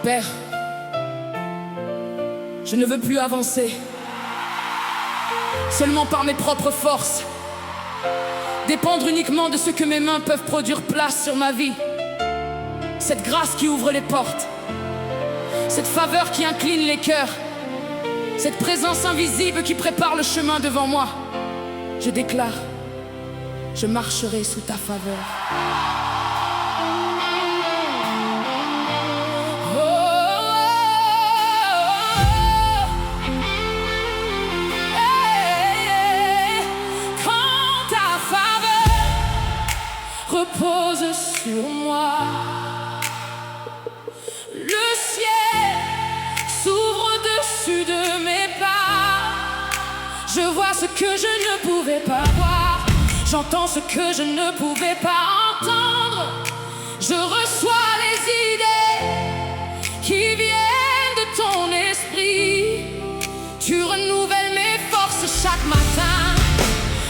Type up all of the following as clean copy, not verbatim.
Père, je ne veux plus avancer seulement par mes propres forces, dépendre uniquement de ce que mes mains peuvent produire place sur ma vie. Cette grâce qui ouvre les portes, cette faveur qui incline les cœurs, cette présence invisible qui prépare le chemin devant moi. Je déclare, je marcherai sous ta faveur. Repose sur moi. Le ciel s'ouvre au-dessus de mes pas. Je vois ce que je ne pouvais pas voir. J'entends ce que je ne pouvais pas entendre. Je reçois les idées qui viennent de ton esprit. Tu renouvelles mes forces chaque matin.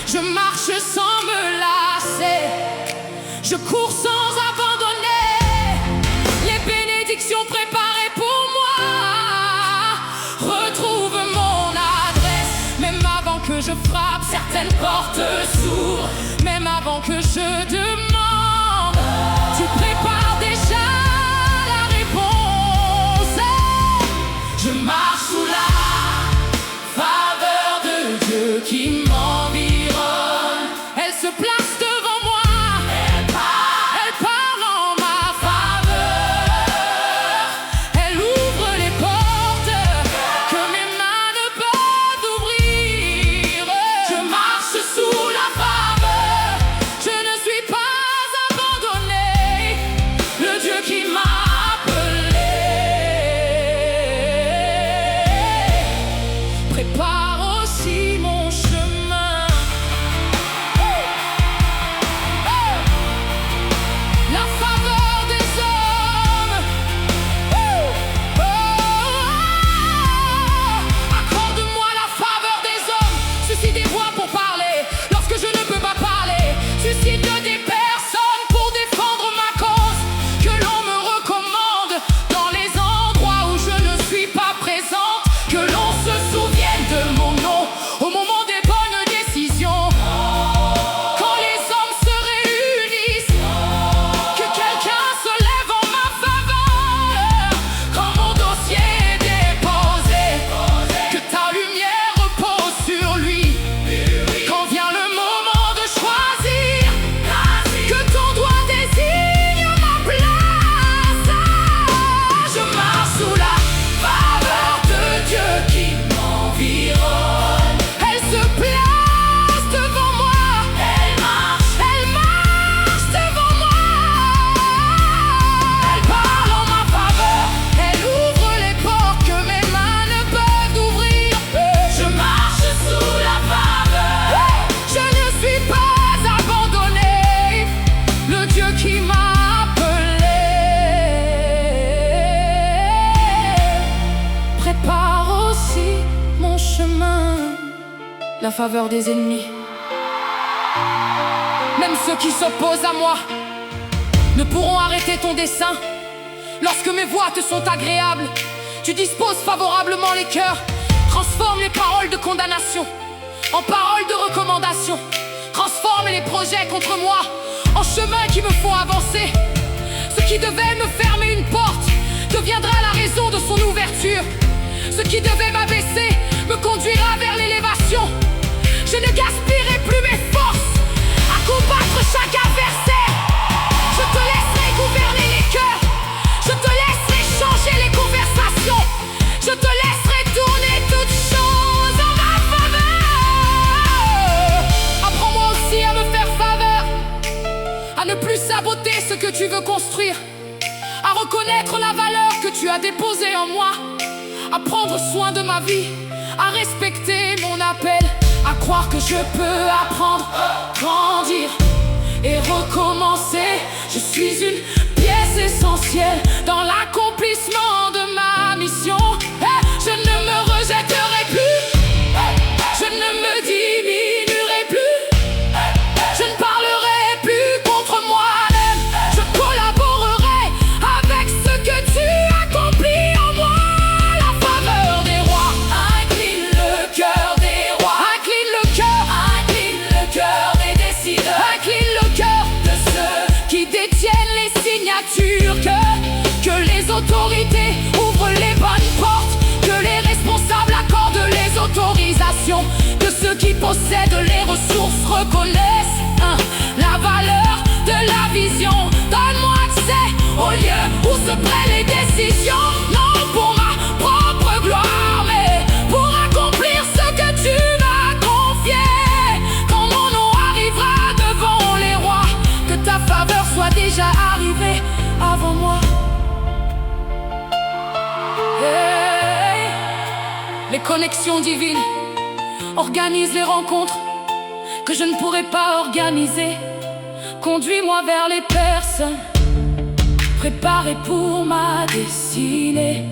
Je marche sans me lasser. Je cours sans abandonner. Les bénédictions préparées pour moi. Retrouve mon adresse. Même avant que je frappe, certaines portes s'ouvrent. Même avant que je demande, tu prépares déjà la réponse. Je marche sous la faveur de Dieu qui m'environne. Elle se place devant moi. Prépare aussi mon chemin. La faveur des hommes. Accorde-moi la faveur des hommes. Suscite des voix pour parler lorsque je ne peux pas parler. Suscite des personnes pour défendre ma cause. Que l'on me recommande dans les endroits où je ne suis pas présente. Que l'on se souvienne de mon nom au moment des bonnes décisions. Quand les hommes se réunissent, que quelqu'un se lève en ma faveur. Quand mon dossier est déposé, que ta lumière repose sur lui. Quand vient le moment de choisir, que ton doigt désigne ma place. Je marche sous la faveur de Dieu qui m'environne. Elle se place devant moi. Elle marche devant moi. Elle parle en ma faveur. Elle ouvre les portes que mes mains ne peuvent ouvrir. Je marche sous la faveur. Je ne suis pas abandonné. Le Dieu qui m'a appelé prépare aussi mon chemin. La faveur des ennemis, même ceux qui s'opposent à moi, ne pourront arrêter ton dessein. Lorsque mes voix te sont agréables, tu disposes favorablement les cœurs. Transforme les paroles de condamnation en paroles de recommandation. Transforme les projets contre moi en chemins qui me font avancer. Ce qui devait me fermer une porte deviendra la raison de son ouverture. Ce qui devait m'abaisser me conduira vers l'élévation. Je ne gaspillerai plus mes forces à combattre chaque adversaire. Je te laisserai gouverner les cœurs. Je te laisserai changer les conversations. Je te laisserai tourner toutes choses en ma faveur. Apprends-moi aussi à me faire faveur, à ne plus saboter ce que tu veux construire, à reconnaître la valeur que tu as déposée en moi, à prendre soin de ma vie, à respecter mon appel, à croire que je peux apprendre, grandir et recommencer. Je suis une pièce essentielle dans l'accomplissement de ma mission. Je ne me rejetterai plus, je ne me diminuerai plus, je ne parlerai plus contre moi-même. Je collaborerai avec ce que tu accomplis. l'autorité ouvre les bonnes portes, que les responsables accordent les autorisations, que ceux qui possèdent les ressources reconnaissent la valeur de la vision. Donne-moi accès au lieu où se prennent les décisions, non pour ma propre gloire, mais pour accomplir ce que tu m'as confié. Quand mon nom arrivera devant les rois, que ta faveur soit déjà arrivée avant moi. Hey. Les connexions divines organisent les rencontres que je ne pourrais pas organiser. Conduis-moi vers les personnes préparées pour ma destinée.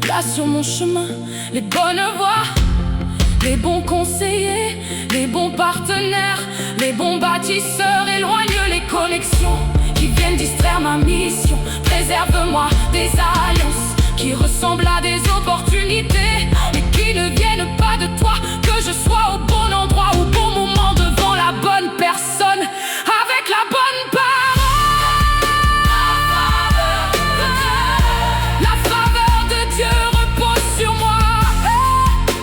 Place sur mon chemin les bonnes voies, les bons conseillers, les bons partenaires, les bons bâtisseurs. Éloigne les connexions qui viennent distraire ma mission. Préserve-moi des alliances qui ressemblent à des opportunités, mais qui ne viennent pas de toi. Que je sois au bon endroit, au bon moment, devant la bonne personne, avec la bonne parole. La faveur de Dieu repose sur moi.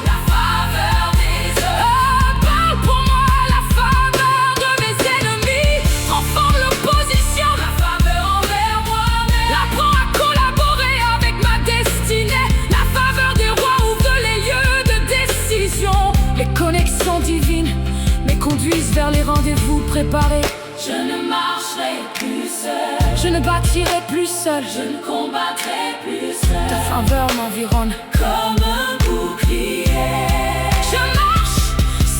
La faveur des hommes parle pour moi. La faveur de mes ennemis transforme l'opposition. La faveur envers moi-même l'apprend à collaborer avec ma destinée. La faveur des rois ouvre les lieux de décision. Les connexions divines me conduisent vers les rendez-vous préparés. Je ne marcherai plus seul, Je ne bâtirai plus seul. je ne combattrai plus seul. Ta faveur m'environne Comme un bouclier, Je marche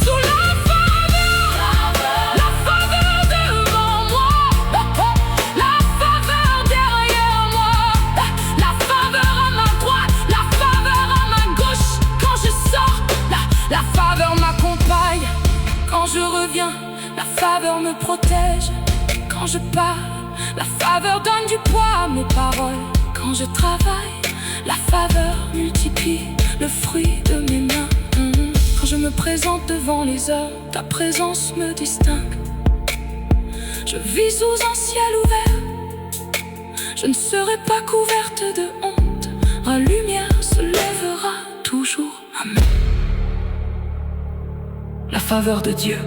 sous la faveur. La faveur devant moi, la faveur derrière moi, la faveur à ma droite, la faveur à ma gauche. Quand je sors, la faveur m'accompagne. Quand je reviens, la faveur me protège. Quand je pars, la faveur donne du poids à mes paroles. Quand je travaille, la faveur multiplie le fruit de mes mains. Quand je me présente devant les hommes, ta présence me distingue. Je vis sous un ciel ouvert, je ne serai pas couverte de honte. La lumière se lèvera toujours. Amen. La faveur de Dieu.